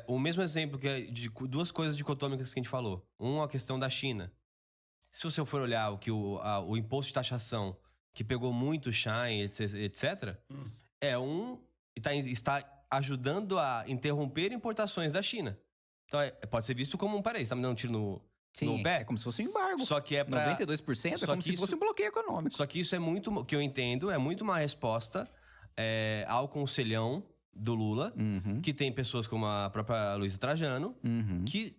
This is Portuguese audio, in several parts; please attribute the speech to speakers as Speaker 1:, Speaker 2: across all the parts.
Speaker 1: o mesmo exemplo que de duas coisas dicotômicas que a gente falou. A questão da China. Se você for olhar o imposto de taxação, que pegou muito o Shine, etc., está ajudando a interromper importações da China. Então, pode ser visto como um paraíso. Está me dando um tiro no pé?
Speaker 2: É como se fosse um embargo.
Speaker 1: Só que é para
Speaker 2: 92% é como se fosse um bloqueio econômico.
Speaker 1: Só que isso é muito, o que eu entendo, é muito uma resposta ao conselhão do Lula, que tem pessoas como a própria Luísa Trajano, que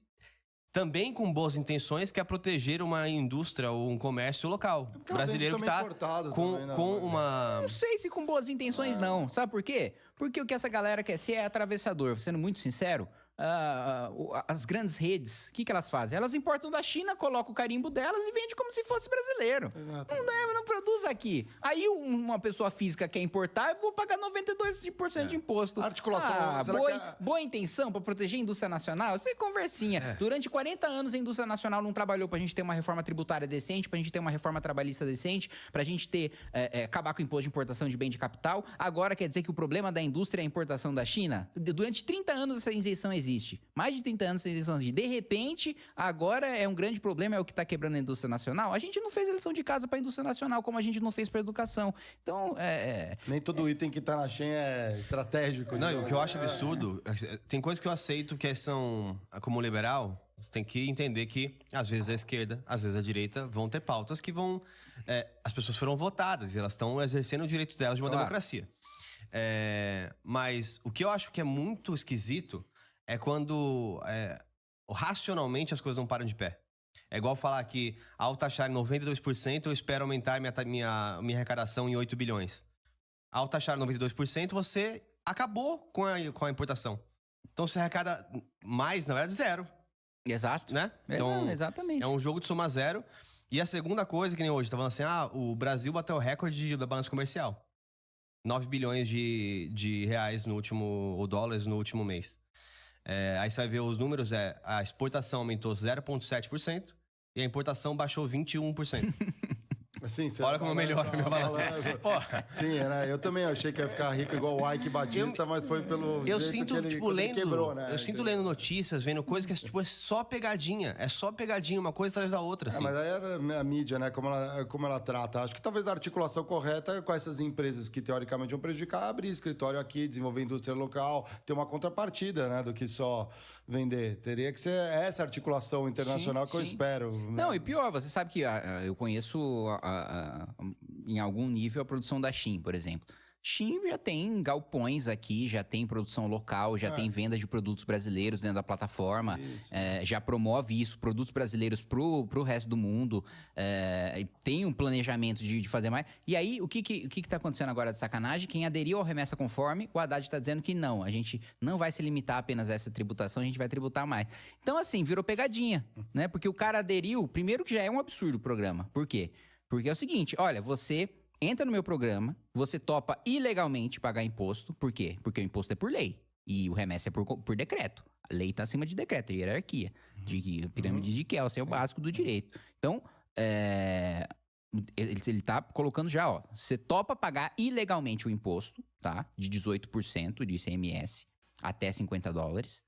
Speaker 1: também com boas intenções quer proteger uma indústria ou um comércio local brasileiro que está com uma...
Speaker 2: Não sei se com boas intenções não. Sabe por quê? Porque o que essa galera quer ser é atravessador. Sendo muito sincero, as grandes redes, o que elas fazem? Elas importam da China, colocam o carimbo delas e vendem como se fosse brasileiro. Exato. Não produz aqui. Aí uma pessoa física quer importar, eu vou pagar 92% de imposto.
Speaker 3: A articulação...
Speaker 2: boa intenção para proteger a indústria nacional, isso é conversinha. Durante 40 anos a indústria nacional não trabalhou pra gente ter uma reforma tributária decente, pra gente ter uma reforma trabalhista decente, pra gente ter acabar com o imposto de importação de bem de capital. Agora quer dizer que o problema da indústria é a importação da China? Durante 30 anos essa isenção existe. Mais de 30 anos essa isenção existe. De repente, agora é um grande problema, é o que está quebrando a indústria nacional. A gente não fez a lição de casa para a indústria nacional, como a gente não fez para a educação. Então,
Speaker 3: nem todo item que está na Shein é estratégico.
Speaker 1: Não, o que eu acho absurdo, tem coisas que eu aceito que são, como liberal, você tem que entender que, às vezes, a esquerda, às vezes a direita vão ter pautas que vão... as pessoas foram votadas e elas estão exercendo o direito delas de uma democracia. Mas o que eu acho que é muito esquisito é quando racionalmente as coisas não param de pé. É igual falar que ao taxar em 92%, eu espero aumentar minha arrecadação em 8 bilhões. Ao taxar 92%, você acabou com a importação. Então você arrecada mais, na verdade, zero.
Speaker 2: Exato.
Speaker 1: Né? Então,
Speaker 2: exatamente.
Speaker 1: É um jogo de soma zero. E a segunda coisa, que nem hoje, tá falando assim, o Brasil bateu o recorde da balança comercial. 9 bilhões de reais ou dólares no último mês. Aí você vai ver os números, a exportação aumentou 0,7% e a importação baixou 21%.
Speaker 3: Assim,
Speaker 1: olha como melhora meu balanço.
Speaker 3: Sim, eu também achei que ia ficar rico igual o Ike Batista, mas foi pelo
Speaker 1: eu
Speaker 3: jeito
Speaker 1: sinto,
Speaker 3: que ele,
Speaker 1: tipo,
Speaker 3: ele quebrou, né?
Speaker 1: Eu sinto lendo notícias, vendo coisas que é só pegadinha. É só pegadinha, uma coisa atrás da outra, assim.
Speaker 3: Mas aí era a mídia, né? Como ela trata. Acho que talvez a articulação correta com essas empresas que teoricamente vão prejudicar, abrir escritório aqui, desenvolver indústria local, ter uma contrapartida, né? Do que só vender. Teria que ser essa articulação internacional que eu espero. Né?
Speaker 2: Não, e pior, você sabe que eu conheço em algum nível a produção da Shein, por exemplo. Shein já tem galpões aqui, já tem produção local, já tem venda de produtos brasileiros dentro da plataforma, já promove isso, produtos brasileiros pro resto do mundo, tem um planejamento de fazer mais. E aí, o que tá acontecendo agora de sacanagem? Quem aderiu ao Remessa Conforme, o Haddad está dizendo que não, a gente não vai se limitar apenas a essa tributação, a gente vai tributar mais. Então, assim, virou pegadinha, né? Porque o cara aderiu, primeiro que já é um absurdo o programa. Por quê? Porque é o seguinte, olha, você entra no meu programa, você topa ilegalmente pagar imposto. Por quê? Porque o imposto é por lei. E o remessa é por decreto. A lei está acima de decreto, hierarquia. De pirâmide de Kelsen, é o básico do direito. Então, ele está colocando já, você topa pagar ilegalmente o imposto, tá? De 18% de ICMS até $50.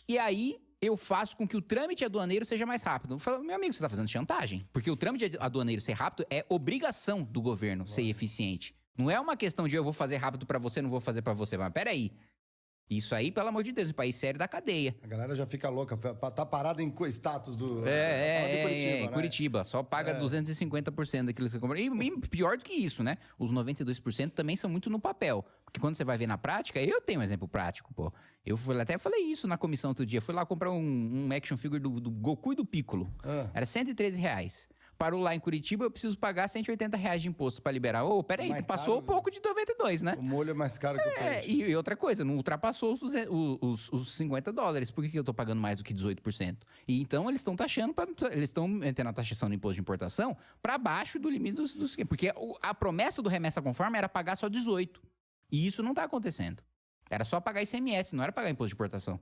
Speaker 2: E aí, eu faço com que o trâmite aduaneiro seja mais rápido. Eu falo, meu amigo, você está fazendo chantagem. Porque o trâmite aduaneiro ser rápido é obrigação do governo ser eficiente. Não é uma questão de eu vou fazer rápido para você, não vou fazer para você. Mas peraí. Isso aí, pelo amor de Deus, um país sério da cadeia.
Speaker 3: A galera já fica louca. Tá parada em status do...
Speaker 2: Curitiba, né? Curitiba. Só paga 250% daquilo que você compra. E pior do que isso, né? Os 92% também são muito no papel. Porque quando você vai ver na prática, eu tenho um exemplo prático, pô. Eu até falei isso na comissão outro dia. Fui lá comprar um action figure do Goku e do Piccolo. Era R$113. Parou lá em Curitiba, eu preciso pagar R$180 de imposto pra liberar. Peraí, tu passou um pouco de 92, né?
Speaker 3: O molho é mais caro que o peixe.
Speaker 2: E outra coisa, não ultrapassou os $50. Por que eu tô pagando mais do que 18%? E então eles estão taxando, eles estão metendo a taxação do imposto de importação pra baixo do limite dos... Porque a promessa do Remessa Conforme era pagar só 18%. E isso não tá acontecendo. Era só pagar ICMS, não era pagar imposto de importação.